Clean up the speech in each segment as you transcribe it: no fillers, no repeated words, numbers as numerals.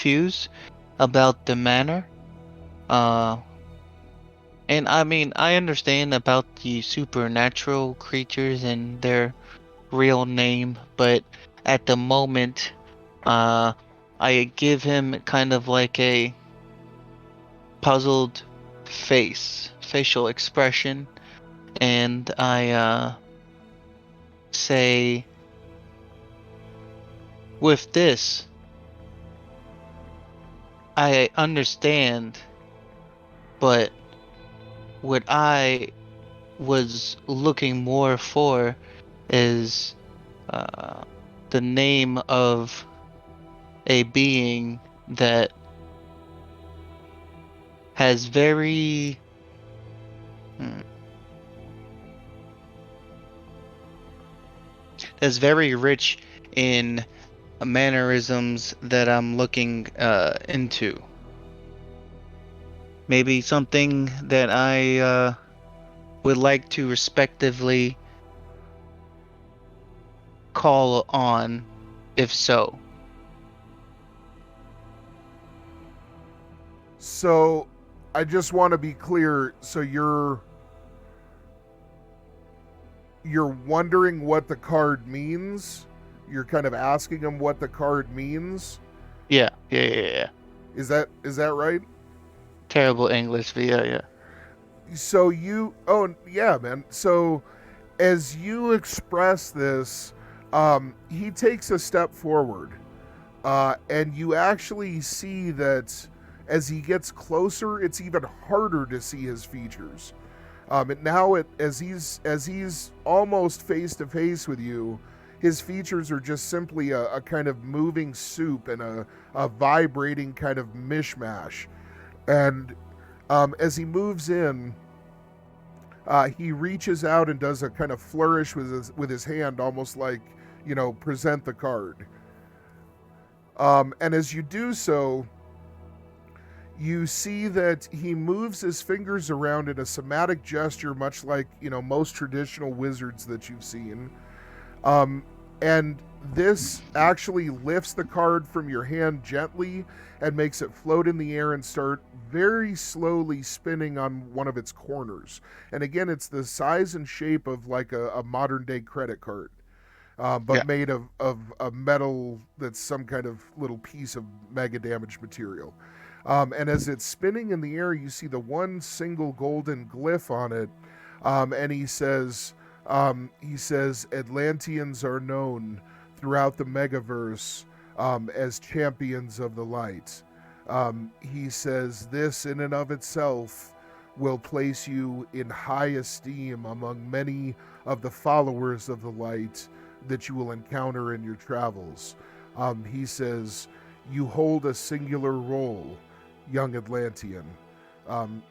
confused about the manner. Uh, and I mean, I understand about the supernatural creatures and their real name, but at the moment, uh, I give him kind of like a puzzled facial expression, and I say, with this, I understand, but what I was looking more for is uh, the name of a being that has very hmm, that's very rich in mannerisms that I'm looking into. Maybe something that I would like to respectively call on, if so. So, I just want to be clear. So you're wondering what the card means. You're kind of asking him what the card means. Yeah. Is that right? Terrible English, but yeah. So oh yeah, man. So as you express this, he takes a step forward, and you actually see that as he gets closer, it's even harder to see his features. As he's almost face to face with you, his features are just simply a kind of moving soup and a vibrating kind of mishmash. And as he moves in, he reaches out and does a kind of flourish with his hand, almost like, present the card. And as you do so, you see that he moves his fingers around in a somatic gesture, much like, most traditional wizards that you've seen. And this actually lifts the card from your hand gently and makes it float in the air and start very slowly spinning on one of its corners. And again, it's the size and shape of like a modern day credit card, Yeah. but made of a metal that's some kind of little piece of mega damaged material. And as it's spinning in the air, you see the one single golden glyph on it. And he says, Atlanteans are known throughout the megaverse as champions of the light. He says this in and of itself will place you in high esteem among many of the followers of the light that you will encounter in your travels. He says, you hold a singular role, young Atlantean,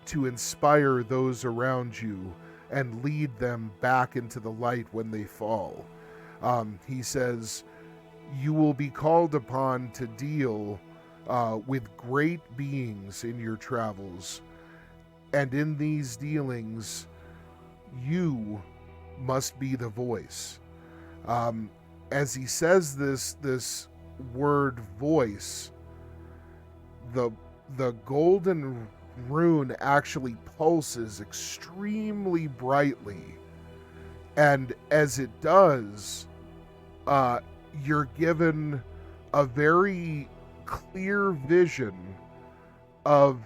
to inspire those around you and lead them back into the light when they fall. He says, you will be called upon to deal with great beings in your travels. And in these dealings, you must be the voice. As he says this word voice, the golden rune actually pulses extremely brightly. And as it does, you're given a very clear vision of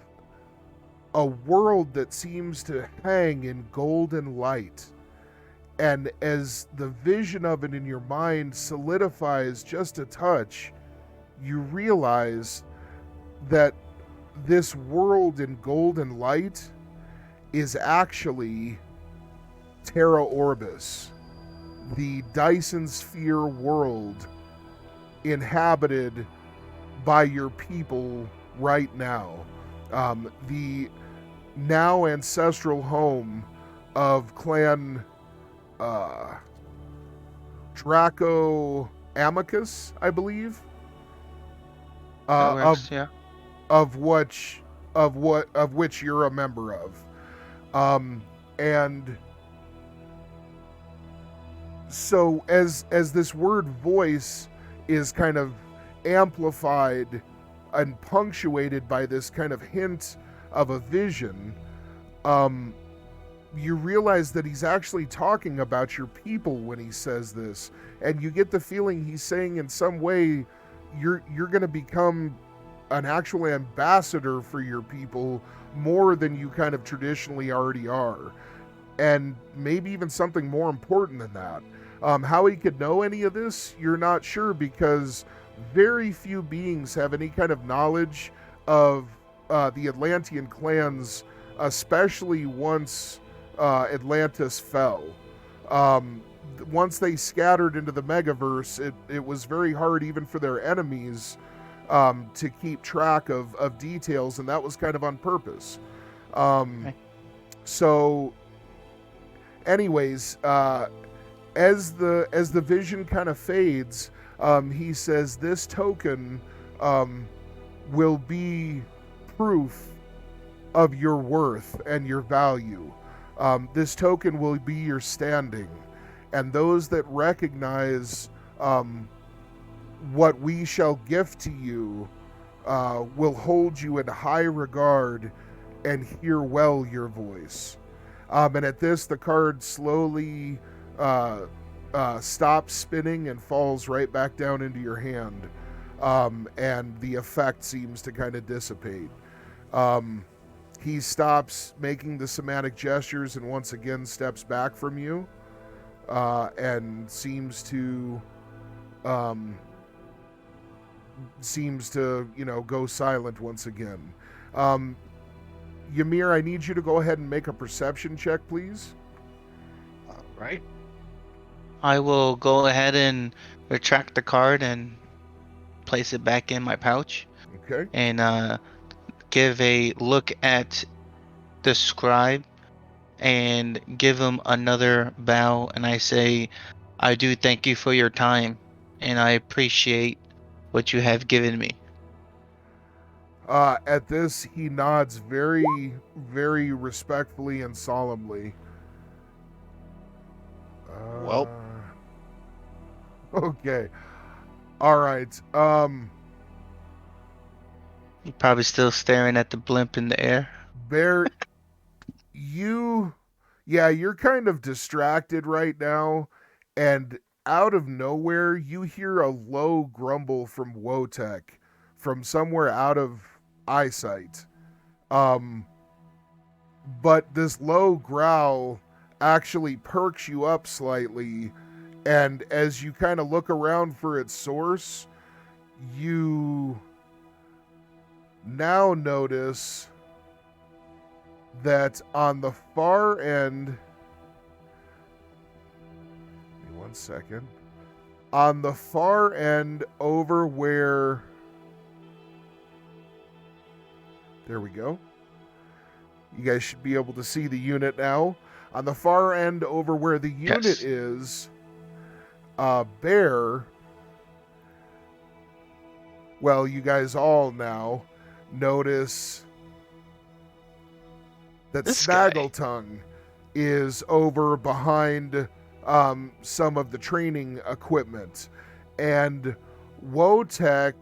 a world that seems to hang in golden light. And as the vision of it in your mind solidifies just a touch, you realize that this world in golden light is actually Terra Orbis, the Dyson Sphere world inhabited by your people right now. The now ancestral home of Clan Draco Amicus, I believe. That Uh, works, yeah. of which you're a member of. And so as this word voice is kind of amplified and punctuated by this kind of hint of a vision, um, you realize that he's actually talking about your people when he says this, and you get the feeling he's saying in some way you're going to become an actual ambassador for your people more than you kind of traditionally already are, and maybe even something more important than that. How he could know any of this, you're not sure, because very few beings have any kind of knowledge of the Atlantean clans, especially once Atlantis fell. Once they scattered into the Megaverse, it was very hard even for their enemies to keep track of details, and that was kind of on purpose. Okay. So, anyways, as the vision kind of fades, he says this token will be proof of your worth and your value. This token will be your standing, and those that recognize what we shall gift to you will hold you in high regard and hear well your voice. And at this, the card slowly stops spinning and falls right back down into your hand, and the effect seems to kind of dissipate. He stops making the somatic gestures and once again steps back from you, and seems to go silent once again. Ymir, I need you to go ahead and make a perception check, please. All right. I will go ahead and retract the card and place it back in my pouch, Okay. and give a look at the scribe and give him another bow, and I say, I do thank you for your time, and I appreciate what you have given me. At this, he nods very, very respectfully and solemnly. Well. Okay. All right. You're probably still staring at the blimp in the air. Bear, you're kind of distracted right now, and out of nowhere, you hear a low grumble from Wotek, from somewhere out of eyesight. But this low growl actually perks you up slightly, and as you kind of look around for its source, you now notice that on the far end, give me 1 second, on the far end over where, there we go. You guys should be able to see the unit now. On the far end over where the unit is, Bear, well, you guys all now notice that Snaggletongue is over behind some of the training equipment. And Wotek,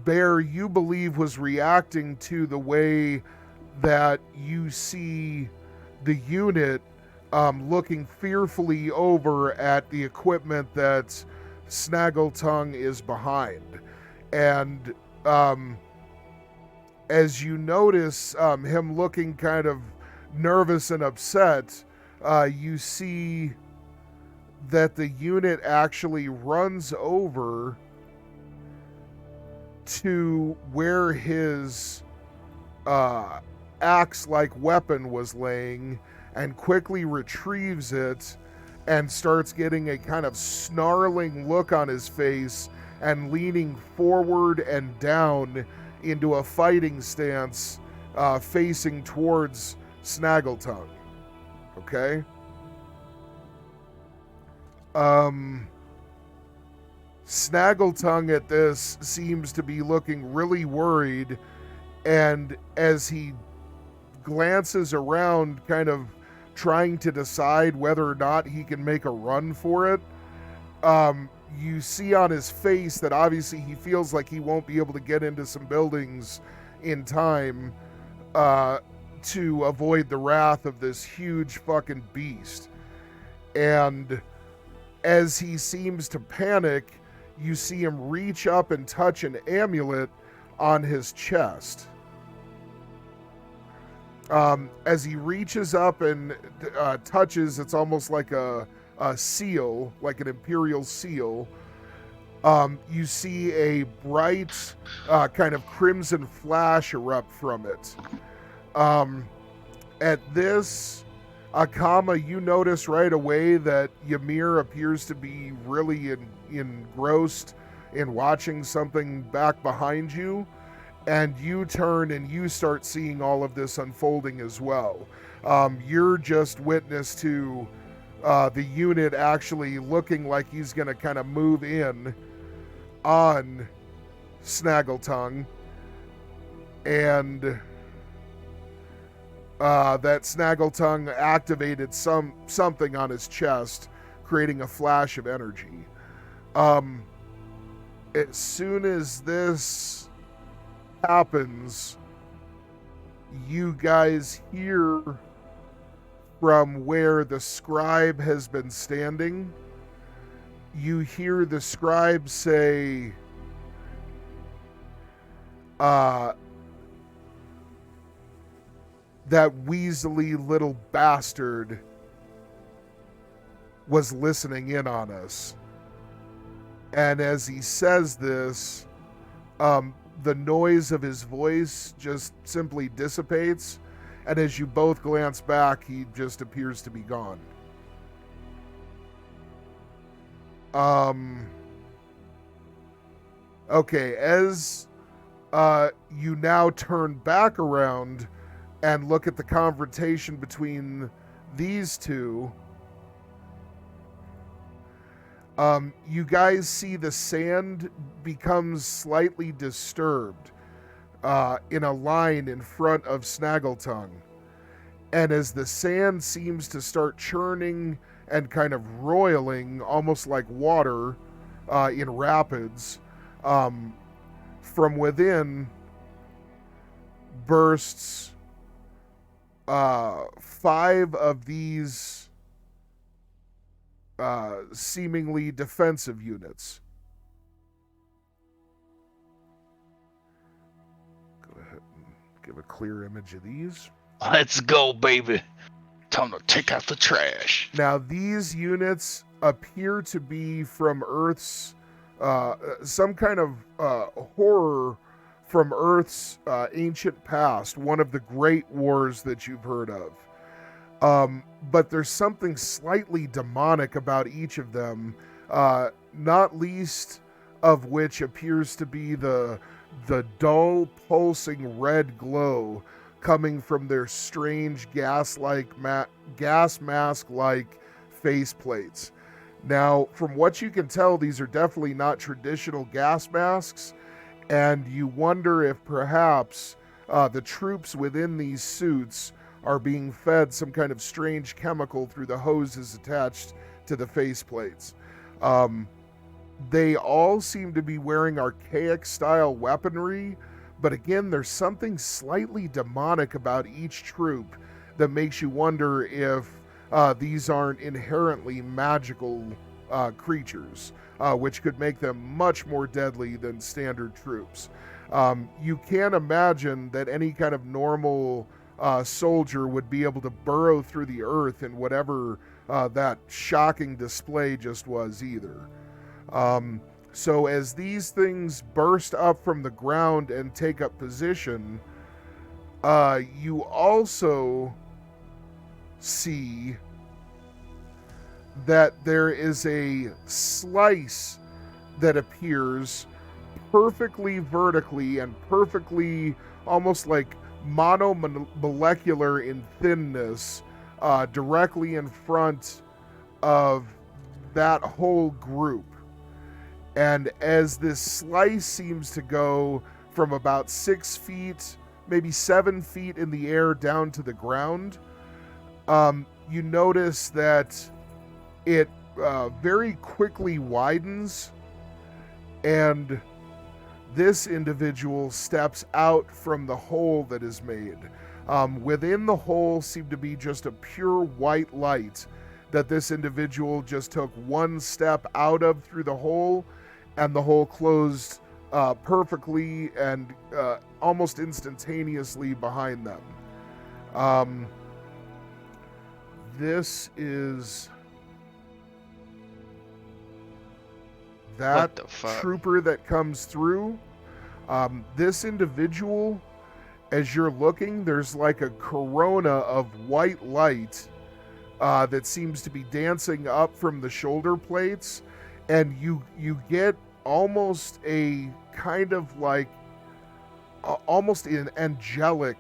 Bear, you believe, was reacting to the way that you see the unit looking fearfully over at the equipment that Snaggletongue is behind. And as you notice him looking kind of nervous and upset, you see that the unit actually runs over to where his axe-like weapon was laying and quickly retrieves it and starts getting a kind of snarling look on his face and leaning forward and down into a fighting stance, facing towards Snaggletongue. Okay? Snaggletongue at this seems to be looking really worried, and as he glances around, kind of trying to decide whether or not he can make a run for it, you see on his face that obviously he feels like he won't be able to get into some buildings in time to avoid the wrath of this huge fucking beast. And as he seems to panic, you see him reach up and touch an amulet on his chest. As he reaches up and touches, it's almost like a seal, like an imperial seal. You see a bright kind of crimson flash erupt from it. At this, Akama, you notice right away that Ymir appears to be really engrossed in watching something back behind you, and you turn and you start seeing all of this unfolding as well. You're just witness to the unit actually looking like he's going to kind of move in on Snaggletongue, and that Snaggletongue activated something on his chest, creating a flash of energy. As soon as this happens, you guys hear from where the scribe has been standing. You hear the scribe say, that weaselly little bastard was listening in on us. And as he says this, the noise of his voice just simply dissipates, and as you both glance back, he just appears to be gone. Okay, as you now turn back around and look at the confrontation between these two, you guys see the sand becomes slightly disturbed in a line in front of Snaggletongue. And as the sand seems to start churning and kind of roiling, almost like water in rapids, from within bursts 5 of these seemingly defensive units. Go ahead and give a clear image of these. Let's go, baby. Time to take out the trash. Now, these units appear to be from Earth's some kind of horror from Earth's ancient past, one of the great wars that you've heard of. But there's something slightly demonic about each of them, not least of which appears to be the dull, pulsing red glow coming from their strange gas mask-like faceplates. Now, from what you can tell, these are definitely not traditional gas masks, and you wonder if perhaps the troops within these suits are being fed some kind of strange chemical through the hoses attached to the faceplates. They all seem to be wearing archaic-style weaponry, but again, there's something slightly demonic about each troop that makes you wonder if these aren't inherently magical creatures, which could make them much more deadly than standard troops. You can't imagine that any kind of normal soldier would be able to burrow through the earth in whatever that shocking display just was either. So as these things burst up from the ground and take up position, you also see that there is a slice that appears perfectly vertically and perfectly almost like monomolecular in thinness directly in front of that whole group. And as this slice seems to go from about 6 feet, maybe 7 feet in the air down to the ground, you notice that it very quickly widens, and this individual steps out from the hole that is made. Within the hole seemed to be just a pure white light that this individual just took one step out of through the hole, and the hole closed perfectly and almost instantaneously behind them. This is that trooper that comes through. This individual, as you're looking, there's like a corona of white light that seems to be dancing up from the shoulder plates, and you get almost a kind of like almost an angelic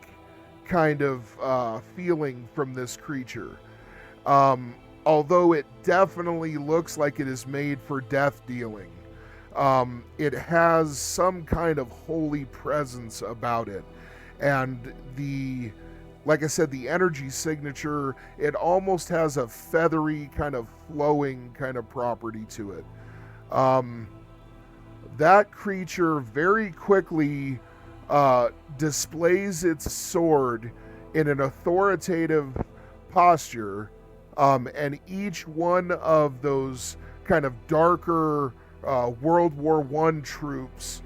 kind of feeling from this creature. Although it definitely looks like it is made for death dealing. It has some kind of holy presence about it. And like I said, the energy signature, it almost has a feathery kind of flowing kind of property to it. That creature very quickly displays its sword in an authoritative posture, and each one of those kind of darker World War I troops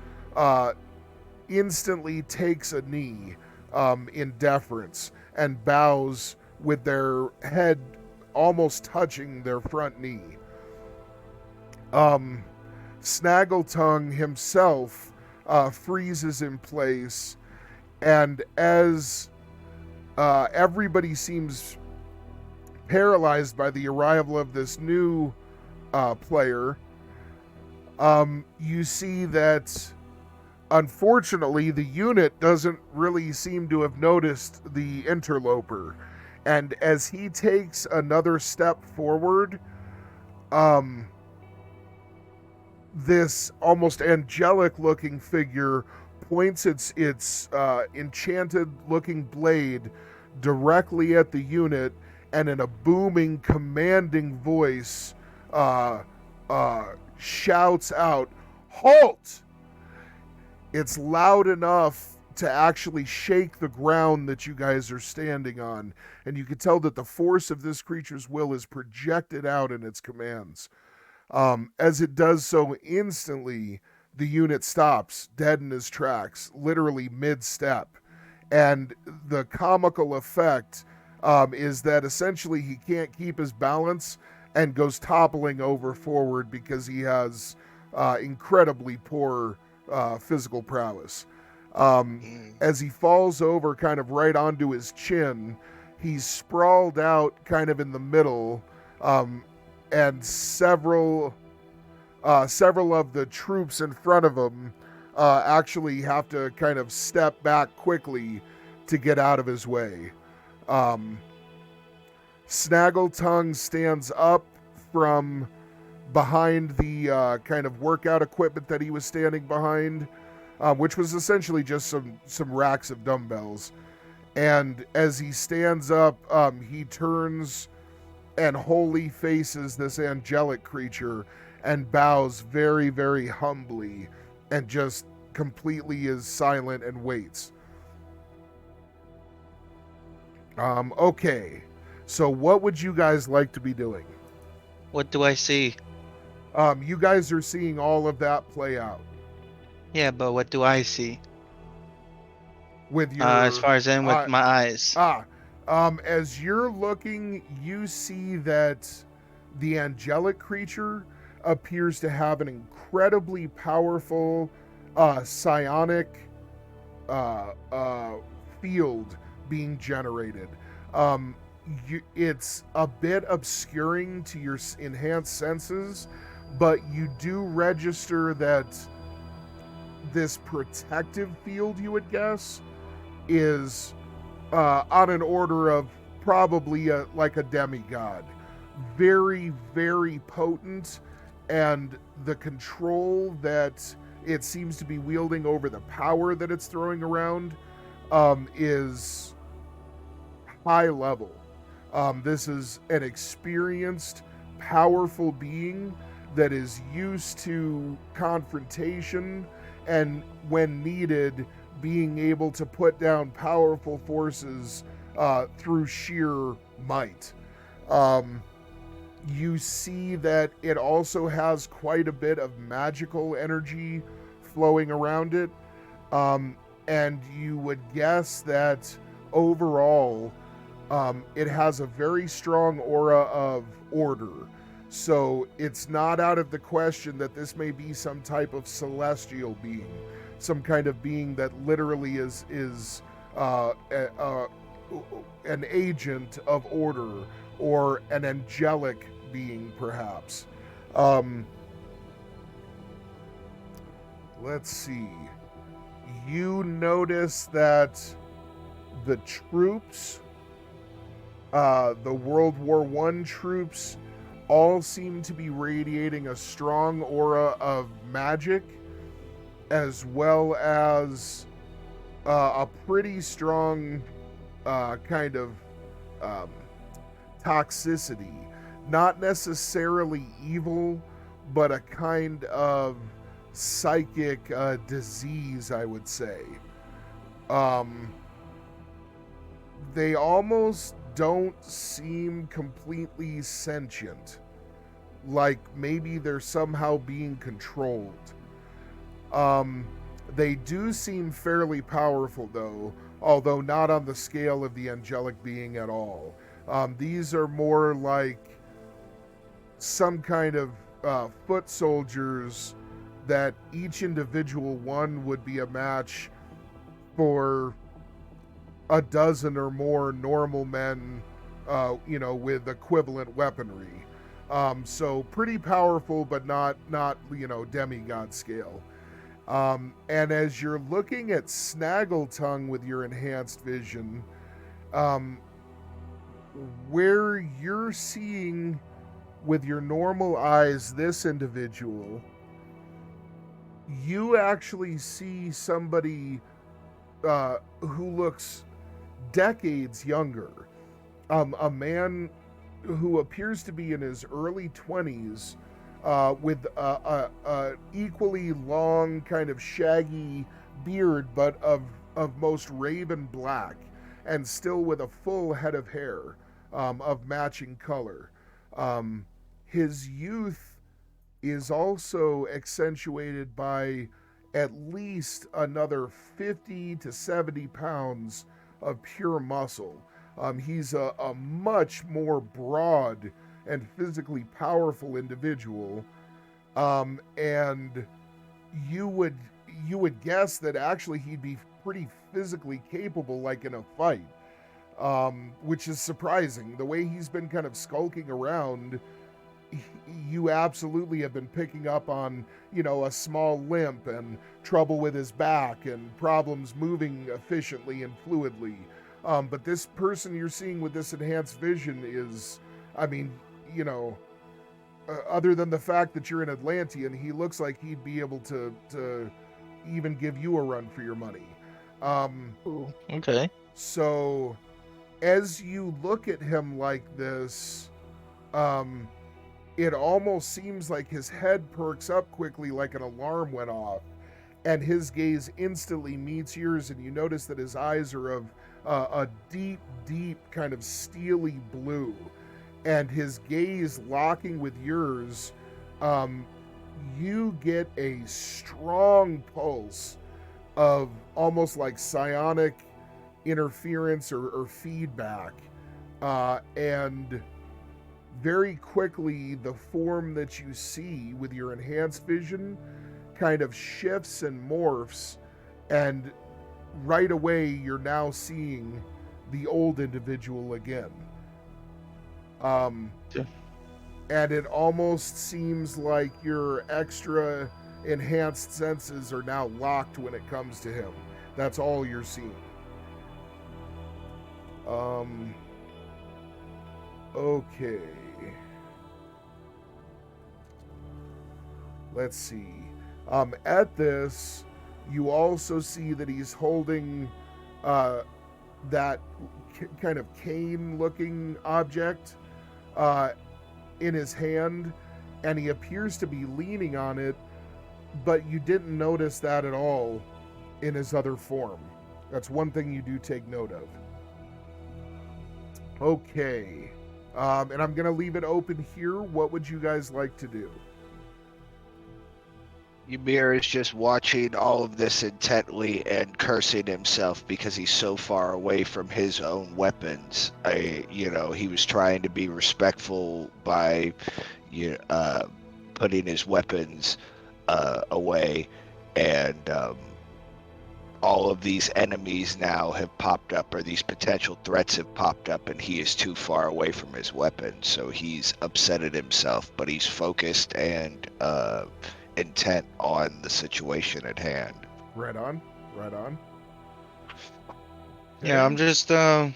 instantly takes a knee in deference and bows with their head almost touching their front knee. Snaggletongue himself freezes in place, and as everybody seems paralyzed by the arrival of this new player, you see that unfortunately the unit doesn't really seem to have noticed the interloper, and as he takes another step forward, this almost angelic looking figure points its enchanted looking blade directly at the unit, and in a booming, commanding voice shouts out, "Halt!" It's loud enough to actually shake the ground that you guys are standing on, and you can tell that the force of this creature's will is projected out in its commands. As it does so instantly, the unit stops dead in his tracks, literally mid-step. And the comical effect is that essentially he can't keep his balance and goes toppling over forward because he has incredibly poor physical prowess. As he falls over kind of right onto his chin, he's sprawled out kind of in the middle, and several of the troops in front of him actually have to kind of step back quickly to get out of his way. Snaggletongue stands up from behind the kind of workout equipment that he was standing behind, which was essentially just some racks of dumbbells. And as he stands up, he turns and wholly faces this angelic creature and bows very, very humbly and just completely is silent and waits. Okay, so what would you guys like to be doing? What do I see? You guys are seeing all of that play out. Yeah, but what do I see? With your as far as in with my eyes. As you're looking, you see that the angelic creature appears to have an incredibly powerful psionic field being generated. It's a bit obscuring to your enhanced senses, but you do register that this protective field, you would guess, is on an order of probably like a demigod. Very, very potent, and the control that it seems to be wielding over the power that it's throwing around is high level. This is an experienced, powerful being that is used to confrontation, and when needed, being able to put down powerful forces through sheer might. You see that it also has quite a bit of magical energy flowing around it. And you would guess that overall, it has a very strong aura of order. So it's not out of the question that this may be some type of celestial being, some kind of being that literally is an agent of order, or an angelic being, perhaps. Let's see. You notice that the troops, the World War I troops, all seem to be radiating a strong aura of magic, as well as a pretty strong kind of toxicity. Not necessarily evil, but a kind of psychic disease, I would say. They almost don't seem completely sentient, like maybe they're somehow being controlled. They do seem fairly powerful, though, although not on the scale of the angelic being at all. These are more like some kind of foot soldiers that each individual one would be a match for a dozen or more normal men, with equivalent weaponry. So pretty powerful, but not demigod scale. And as you're looking at Snaggletongue with your enhanced vision, where you're seeing with your normal eyes this individual, you actually see somebody who looks decades younger. A man who appears to be in his early 20s, with a equally long, kind of shaggy beard, but of most raven black, and still with a full head of hair of matching color. His youth is also accentuated by at least another 50 to 70 pounds of pure muscle. He's a much more broad and physically powerful individual, and you would guess that actually he'd be pretty physically capable, like in a fight, which is surprising. The way he's been kind of skulking around, you absolutely have been picking up on, a small limp and trouble with his back and problems moving efficiently and fluidly. But this person you're seeing with this enhanced vision is, other than the fact that you're an Atlantean, he looks like he'd be able to even give you a run for your money. Ooh, okay. So, as you look at him like this, it almost seems like his head perks up quickly, like an alarm went off, and his gaze instantly meets yours, and you notice that his eyes are of a deep, deep kind of steely blue, and his gaze locking with yours, you get a strong pulse of almost like psionic interference or feedback, and very quickly the form that you see with your enhanced vision kind of shifts and morphs, and right away you're now seeing the old individual again. Yeah. And it almost seems like your extra enhanced senses are now locked when it comes to him. That's all you're seeing. Okay. Let's see. At this, you also see that he's holding that kind of cane-looking object, in his hand, and he appears to be leaning on it, but you didn't notice that at all in his other form. That's one thing you do take note of. Okay. And I'm going to leave it open here. What would you guys like to do? Ymir is just watching all of this intently and cursing himself because he's so far away from his own weapons. He was trying to be respectful by putting his weapons away, and all of these enemies now have popped up, or these potential threats have popped up, and he is too far away from his weapon, so he's upset at himself, but he's focused and intent on the situation at hand. Right on. Yeah, I'm just And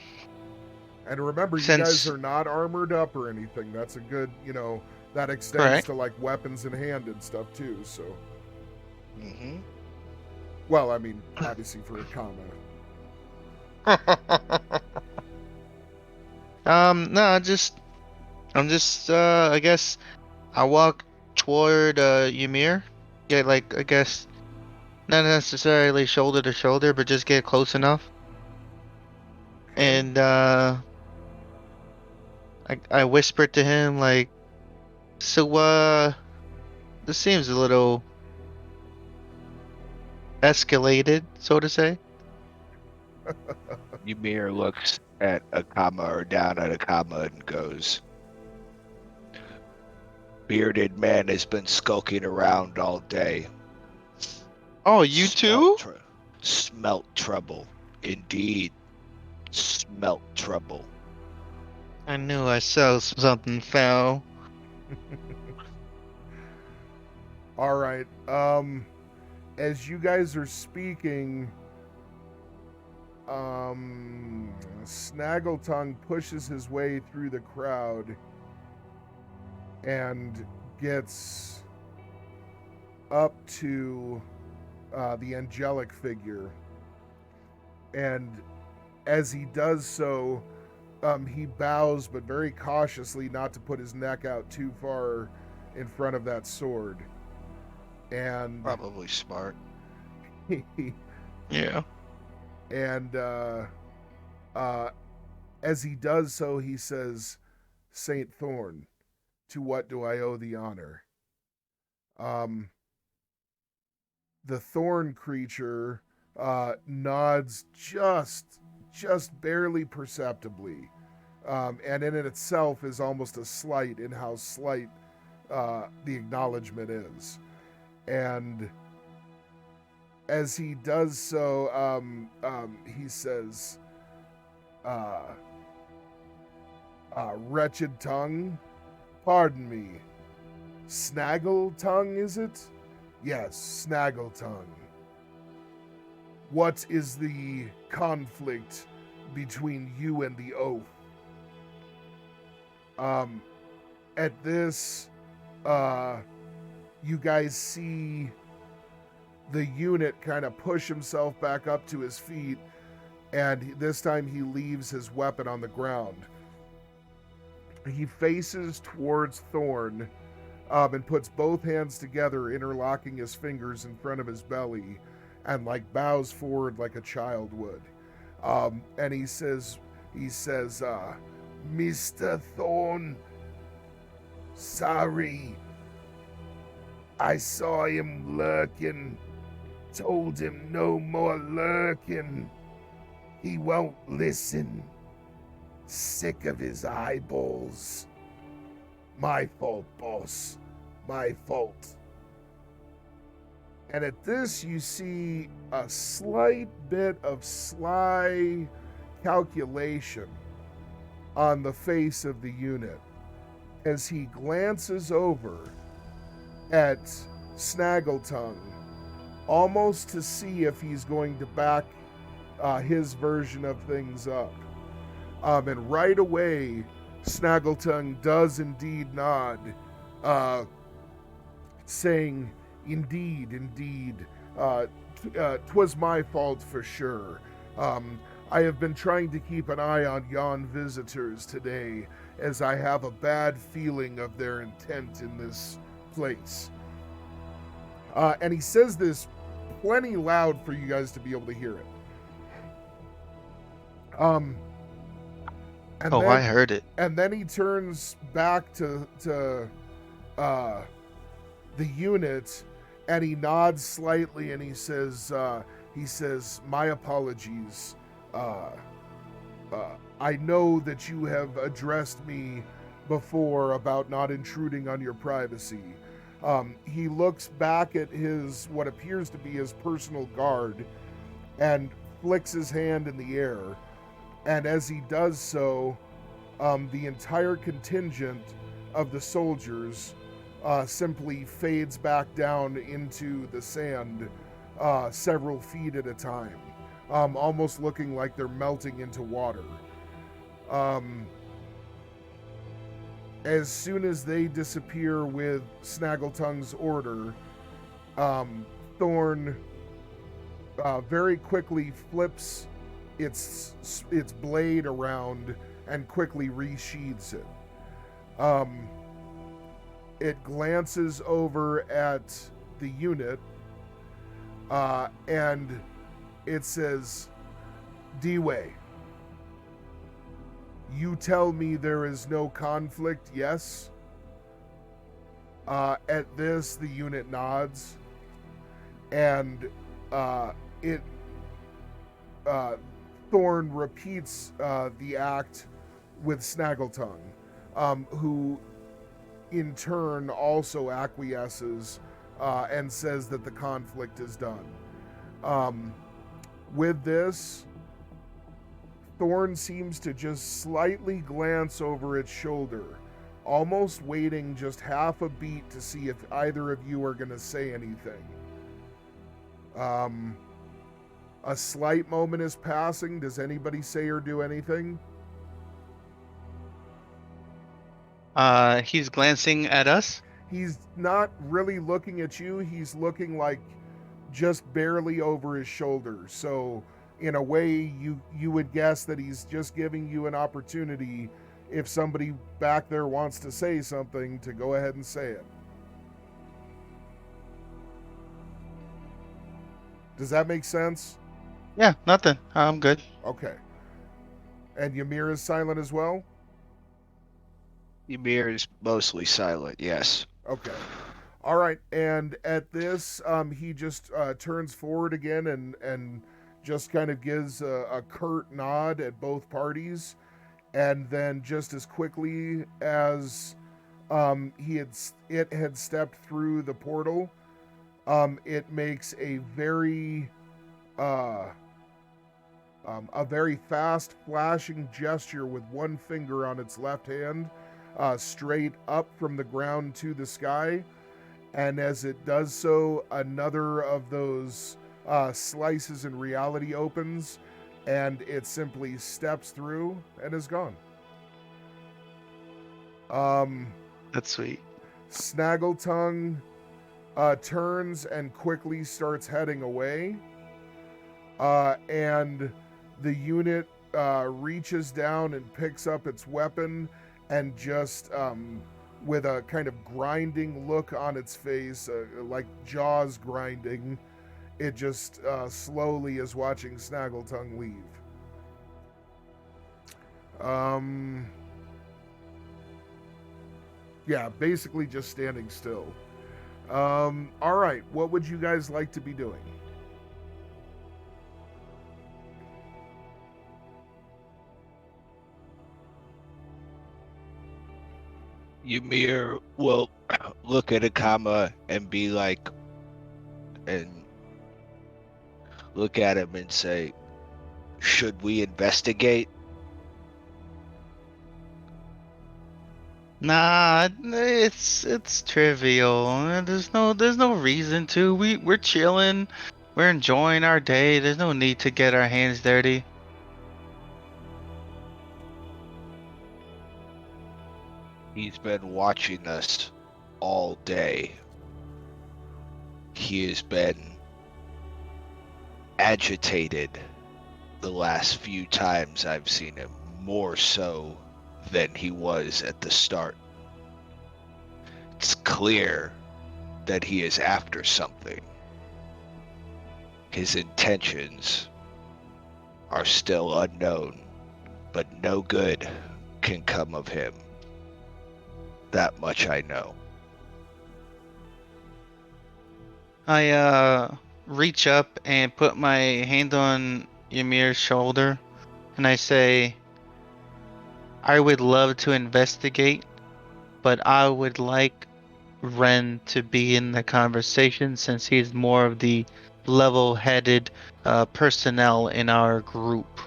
remember, you guys since are not armored up or anything. That's a good, that extends Correct. to like weapons in hand and stuff too. So, Mm-hmm. well, I mean, obviously for a comma. no, I'm just I guess I walk toward Ymir. Get like, I guess not necessarily shoulder to shoulder, but just get close enough. And I whispered to him like, so this seems a little escalated, so to say. Ymir looks at a comma or down at a comma and goes, "Bearded man has been skulking around all day. Oh, you too? Smelt trouble. Indeed. Smelt trouble." I knew I saw something foul. All right. As you guys are speaking, Snaggletongue pushes his way through the crowd and gets up to the angelic figure. And as he does so, he bows, but very cautiously, not to put his neck out too far in front of that sword. And Probably smart. Yeah. And as he does so, he says, "Saint Thorn, to what do I owe the honor?" The thorn creature nods just barely perceptibly, and in it itself is almost a slight in how slight the acknowledgement is. And as he does so, he says, "Wretched tongue, pardon me. Snaggle tongue, is it? Yes, Snaggle tongue. What is the conflict between you and the oath?" At this, you guys see the unit kind of push himself back up to his feet, and this time he leaves his weapon on the ground. He faces towards Thorn, and puts both hands together, interlocking his fingers in front of his belly, and like bows forward like a child would. And he says, "Mr. Thorn, sorry. I saw him lurking. Told him no more lurking. He won't listen. Sick of his eyeballs. My fault, boss. My fault." And at this, you see a slight bit of sly calculation on the face of the unit as he glances over at Snaggletongue, almost to see if he's going to back his version of things up. And right away, Snaggletongue does indeed nod, saying, Indeed, 'twas my fault for sure. I have been trying to keep an eye on yon visitors today, as I have a bad feeling of their intent in this place. And he says this plenty loud for you guys to be able to hear it. And Oh, then, I heard it. And then he turns back to the unit, and he nods slightly, and he says, "My apologies. I know that you have addressed me before about not intruding on your privacy." He looks back at what appears to be his personal guard and flicks his hand in the air. And as he does so, the entire contingent of the soldiers simply fades back down into the sand several feet at a time, almost looking like they're melting into water. As soon as they disappear with Snaggletongue's order, Thorn very quickly flips its blade around and quickly resheathes it. It glances over at the unit, and it says, "D-Way, you tell me there is no conflict, yes?" At this, the unit nods, and Thorn repeats the act with Snaggletongue, who in turn also acquiesces and says that the conflict is done. With this, Thorn seems to just slightly glance over its shoulder, almost waiting just half a beat to see if either of you are going to say anything. A slight moment is passing. Does anybody say or do anything? He's glancing at us. He's not really looking at you. He's looking like just barely over his shoulder. So in a way, you would guess that he's just giving you an opportunity, if somebody back there wants to say something, to go ahead and say it. Does that make sense? Yeah, nothing. I'm good. Okay. And Ymir is silent as well? Ymir is mostly silent, yes. Okay. All right. And at this, he just turns forward again and just kind of gives a curt nod at both parties. And then just as quickly as it had stepped through the portal, it makes a very fast flashing gesture with one finger on its left hand, straight up from the ground to the sky. And as it does so, another of those slices in reality opens, and it simply steps through and is gone. That's sweet. Snaggletongue turns and quickly starts heading away. And the unit reaches down and picks up its weapon, and just with a kind of grinding look on its face, like jaws grinding, it just slowly is watching Snaggletongue leave. Yeah, basically just standing still. All right, what would you guys like to be doing? Ymir will look at Akama and be like, and look at him and say, "Should we investigate?" Nah, it's trivial. There's no reason to. We're chilling. We're enjoying our day. There's no need to get our hands dirty. He's been watching us all day. He has been agitated the last few times I've seen him, more so than he was at the start. It's clear that he is after something. His intentions are still unknown, but no good can come of him. That much I know. I reach up and put my hand on Ymir's shoulder, and I say, I would love to investigate, but I would like Ren to be in the conversation since he's more of the level-headed personnel in our group.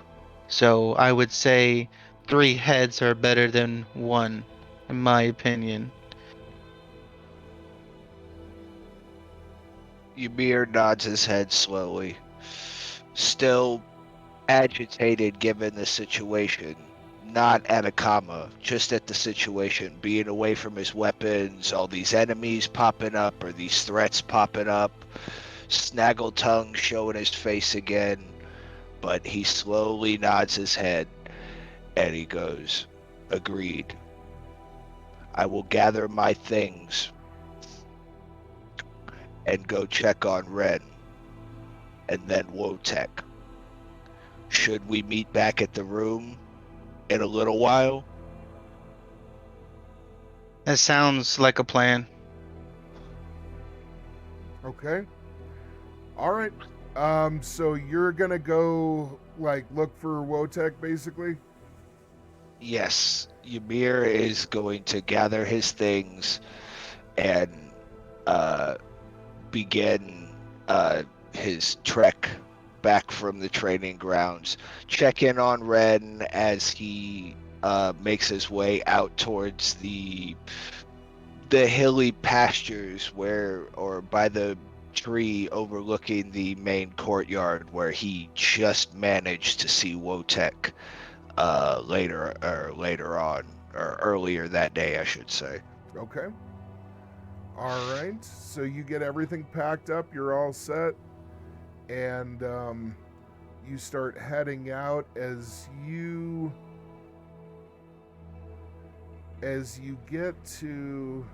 So I would say 3 heads are better than 1, in my opinion. Ymir nods his head slowly, still agitated given the situation. Not at Akama, just at the situation, being away from his weapons, all these enemies popping up, or these threats popping up, Snaggletongue showing his face again, but he slowly nods his head, and he goes, agreed. I will gather my things and go check on Ren, and then Wotek. Should we meet back at the room in a little while? That sounds like a plan. Okay. All right. So you're gonna go like look for Wotek, basically. Yes, Ymir is going to gather his things and begin his trek back from the training grounds. Check in on Ren as he makes his way out towards the hilly pastures or by the tree overlooking the main courtyard where he just managed to see Wotek later on, or earlier that day, I should say. Okay. All right. So you get everything packed up. You're all set, and you start heading out as you get to.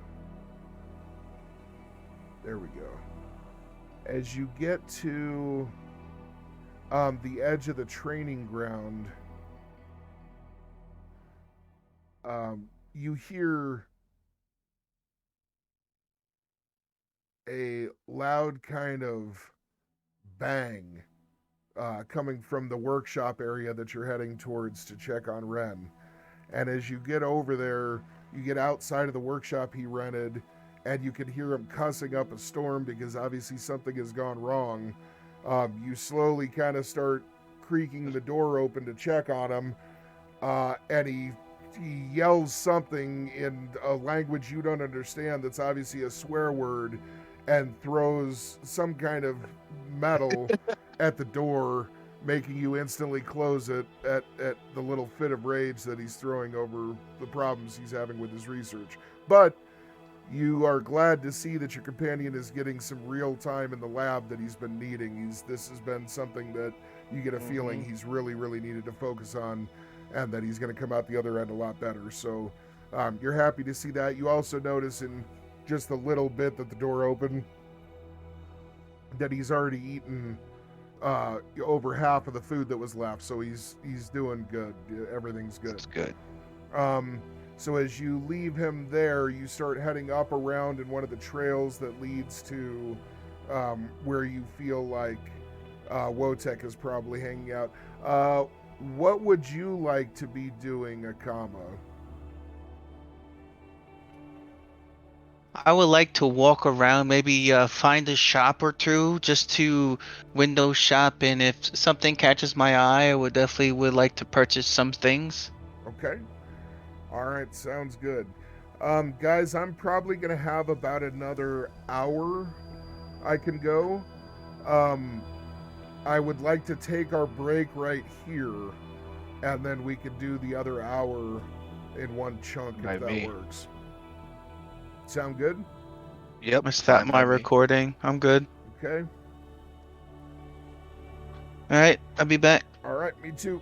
There we go. As you get to the edge of the training ground, you hear a loud kind of bang coming from the workshop area that you're heading towards to check on Ren. And as you get over there, you get outside of the workshop he rented, and you can hear him cussing up a storm because obviously something has gone wrong. You slowly kind of start creaking the door open to check on him, and he yells something in a language you don't understand that's obviously a swear word, and throws some kind of metal at the door, making you instantly close it at the little fit of rage that he's throwing over the problems he's having with his research. But you are glad to see that your companion is getting some real time in the lab that he's been needing. This has been something that you get a feeling he's really, really needed to focus on, and that he's going to come out the other end a lot better. So you're happy to see that. You also notice in just a little bit that the door opened that he's already eaten over half of the food that was left. So he's doing good. Everything's good. That's good. So as you leave him there, you start heading up around in one of the trails that leads to where you feel like Wotek is probably hanging out. What would you like to be doing, Akama? I would like to walk around, maybe find a shop or two just to window shop, and if something catches my eye, I would like to purchase some things. Okay. All right, sounds good. Guys, I'm probably going to have about another hour I can go. I would like to take our break right here, and then we could do the other hour in one chunk if that works. Sound good? Yep. I stop my recording. I'm good. Okay. All right, I'll be back. All right, me too.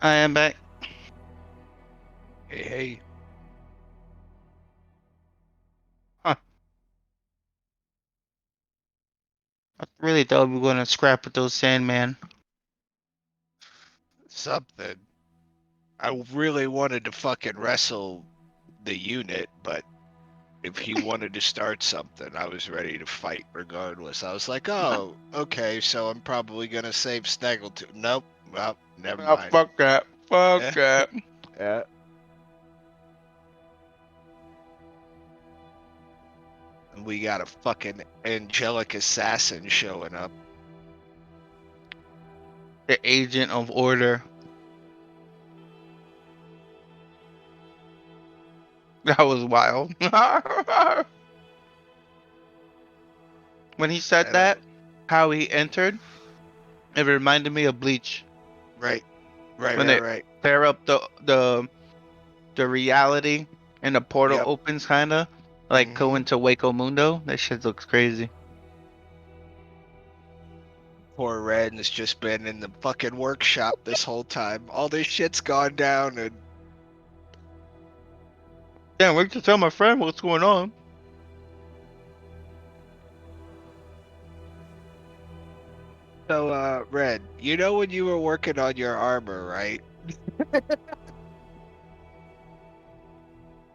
I am back. Hey, hey. Huh. I really thought we were gonna scrap with those Sandman. Something. I really wanted to fucking wrestle the unit, but if he wanted to start something, I was ready to fight regardless. I was like, oh, okay, so I'm probably gonna save Snaggletooth. Nope. Well, never Oh, mind. fuck that. Fuck Yeah. that. Yeah. And we got a fucking angelic assassin showing up. The agent of order. That was wild. When he said And, that, how he entered, it reminded me of Bleach. right, right, When right, they right. tear up the reality and the portal Yep. opens, kinda like go Hmm. into Waco Mundo. That shit looks crazy. Poor Ren has just been in the fucking workshop this whole time. All this shit's gone down, and Damn, wait to tell my friend what's going on. so, Ren, you know when you were working on your armor, right?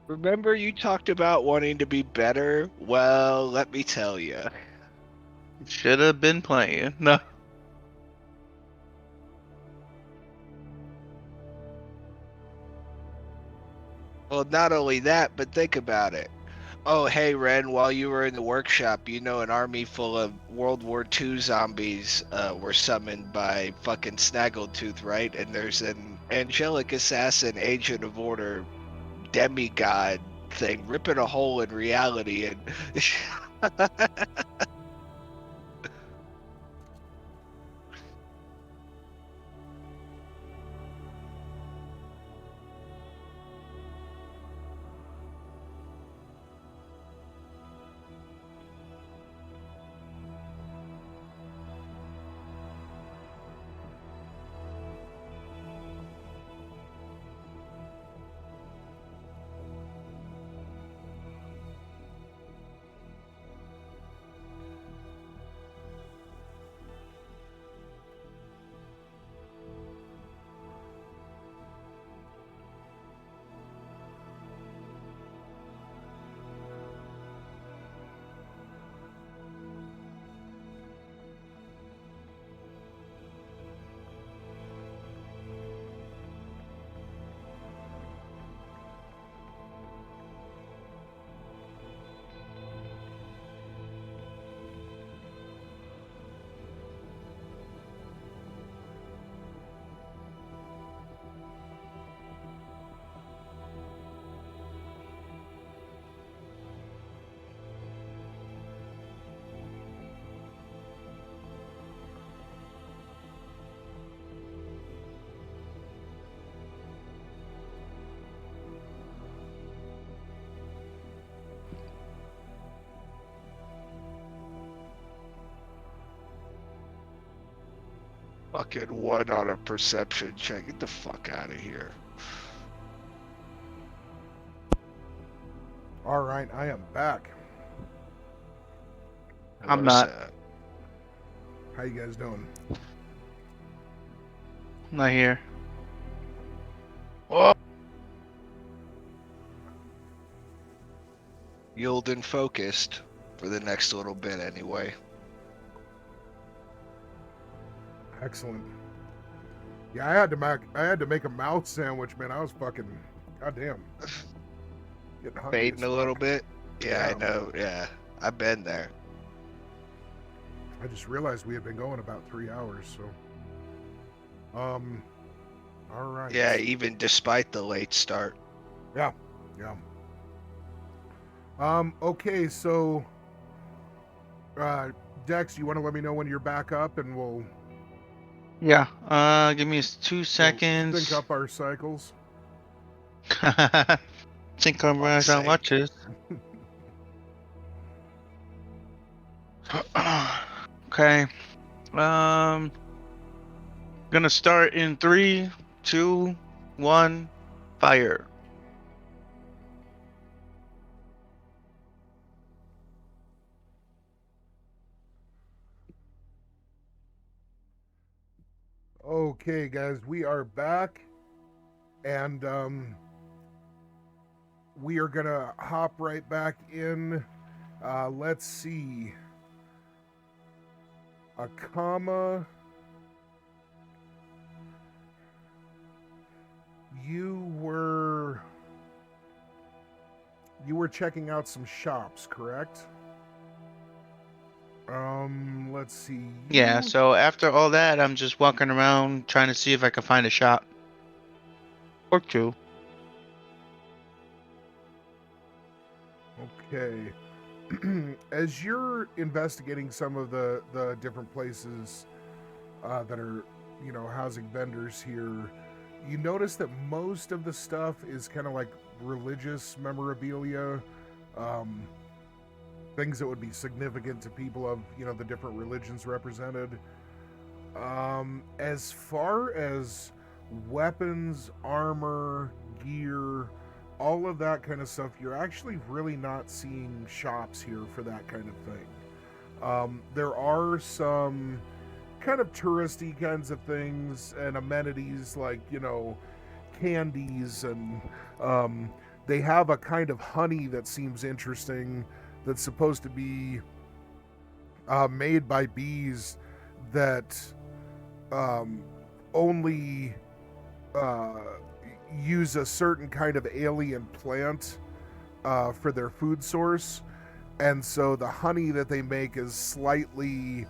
Remember you talked about wanting to be better? Well, let me tell you. Should have been playing. No. Well, not only that, but think about it. Oh, hey, Ren, while you were in the workshop, you know an army full of World War II zombies were summoned by fucking Snaggletooth, right? And there's an angelic assassin, agent of order, demigod thing ripping a hole in reality and fucking one on a perception check. Get the fuck out of here. All right, I am back. I'm Hello, not. sir. How you guys doing? I'm not here. Oh, Yield and focused for the next little bit anyway. Excellent. Yeah, I had to make a mouth sandwich, man. I was fucking goddamn getting hungry Fading as a fuck. little bit. Yeah, Yeah. I know. Yeah, I've been there. I just realized we had been going about 3 hours, so all right. Yeah, even despite the late start. Yeah. Okay, so Dex, you want to let me know when you're back up and we'll Yeah. Give me 2 we'll seconds. sync up our cycles. Think I'm running Fuck's down sake. watches. Okay. Gonna start in 3, 2, 1, fire. Okay, guys, we are back, and we are gonna hop right back in. Let's see. A comma. You were checking out some shops, correct? Let's see. Yeah, so after all that, I'm just walking around trying to see if I can find a shop. Or two. Okay. As you're investigating some of the different places that are, housing vendors here, you notice that most of the stuff is kind of like religious memorabilia, things that would be significant to people of, the different religions represented. As far as weapons, armor, gear, all of that kind of stuff, you're actually really not seeing shops here for that kind of thing. There are some kind of touristy kinds of things and amenities like, candies, and they have a kind of honey that seems interesting that's supposed to be made by bees that only use a certain kind of alien plant for their food source. And so the honey that they make is slightly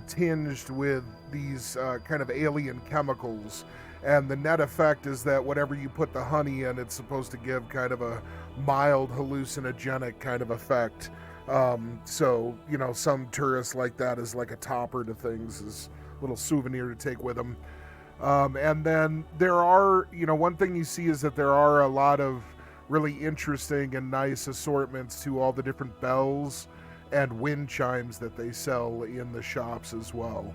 tinged with these kind of alien chemicals. And the net effect is that whatever you put the honey in, it's supposed to give kind of a mild hallucinogenic kind of effect. So, some tourists like that as like a topper to things, as a little souvenir to take with them. And then there are, one thing you see is that there are a lot of really interesting and nice assortments to all the different bells and wind chimes that they sell in the shops as well.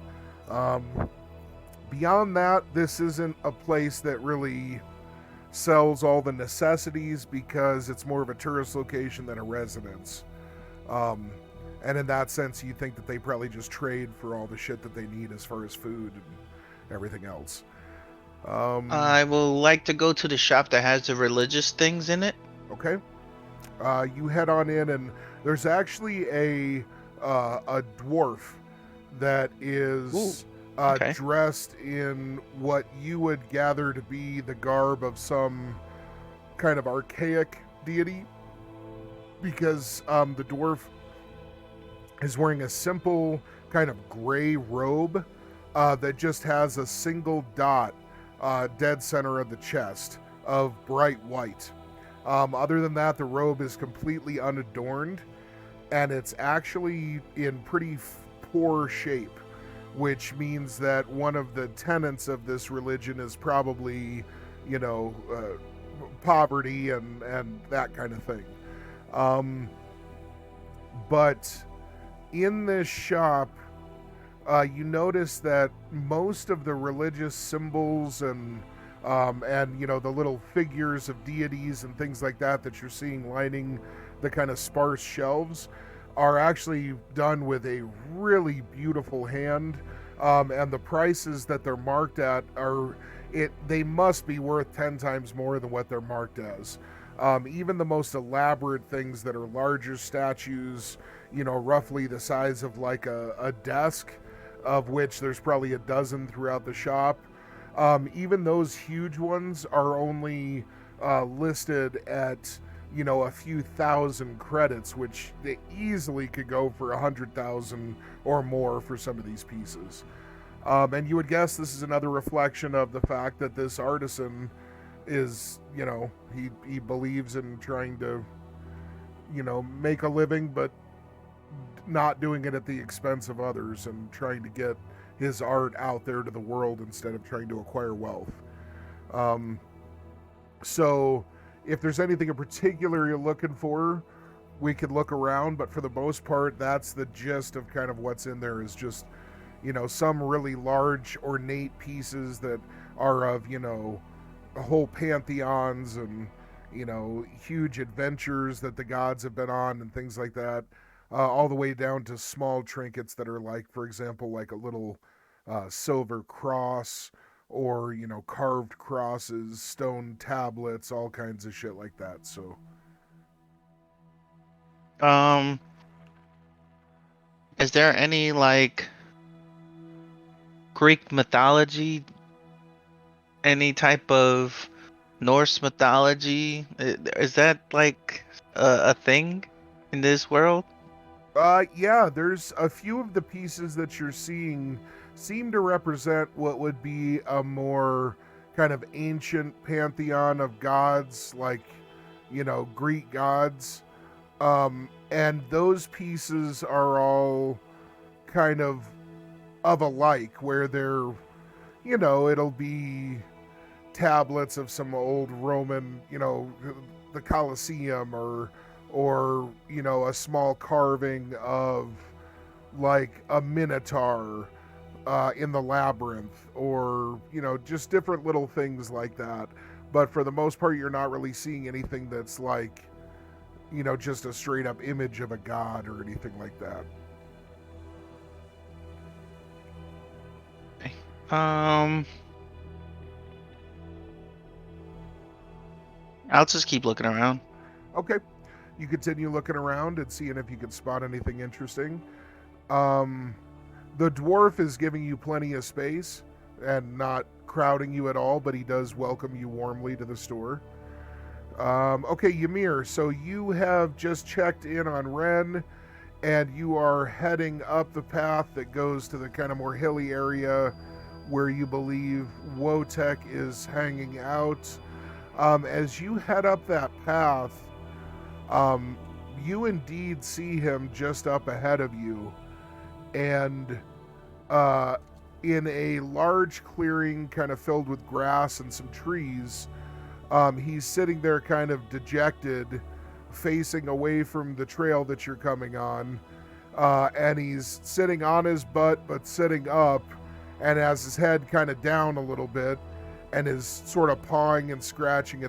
Beyond that, this isn't a place that really sells all the necessities because it's more of a tourist location than a residence. And in that sense, you think that they probably just trade for all the shit that they need as far as food and everything else. I will like to go to the shop that has the religious things in it. Okay. You head on in, and there's actually a dwarf that is okay. dressed in what you would gather to be the garb of some kind of archaic deity, because the dwarf is wearing a simple kind of gray robe that just has a single dot dead center of the chest of bright white. Other than that, the robe is completely unadorned, and it's actually in pretty poor shape, which means that one of the tenets of this religion is probably, poverty and that kind of thing. But in this shop, you notice that most of the religious symbols and the little figures of deities and things like that you're seeing lining the kind of sparse shelves are actually done with a really beautiful hand, and the prices that they're marked at they must be worth 10 times more than what they're marked as. Even the most elaborate things that are larger statues, roughly the size of like a desk, of which there's probably a dozen throughout the shop. Even those huge ones are only listed at, a few thousand credits, which they easily could go for 100,000 or more for some of these pieces. And you would guess this is another reflection of the fact that this artisan is, he believes in trying to, make a living, but not doing it at the expense of others, and trying to get his art out there to the world instead of trying to acquire wealth. So if there's anything in particular you're looking for, we could look around, but for the most part, that's the gist of kind of what's in there, is just, some really large ornate pieces that are of, whole pantheons and, huge adventures that the gods have been on and things like that, all the way down to small trinkets that are like, for example, like a little silver cross or, carved crosses, stone tablets, all kinds of shit like that. So, Is there any like Greek mythology, any type of Norse mythology? Is that like a thing in this world? yeah, there's a few of the pieces that you're seeing seem to represent what would be a more kind of ancient pantheon of gods, like, Greek gods. And those pieces are all kind of alike, where they're, it'll be tablets of some old Roman, the Colosseum, or a small carving of like a minotaur in the labyrinth, or just different little things like that. But for the most part, you're not really seeing anything that's like, just a straight up image of a god or anything like that. Um, I'll just keep looking around. Okay, you continue looking around and seeing if you can spot anything interesting. The dwarf is giving you plenty of space and not crowding you at all, but he does welcome you warmly to the store. Okay, Ymir, so you have just checked in on Ren, and you are heading up the path that goes to the kind of more hilly area where you believe Wotek is hanging out. As you head up that path, you indeed see him just up ahead of you, and in a large clearing kind of filled with grass and some trees, he's sitting there kind of dejected, facing away from the trail that you're coming on, and he's sitting on his butt but sitting up, and has his head kind of down a little bit, and is sort of pawing and scratching at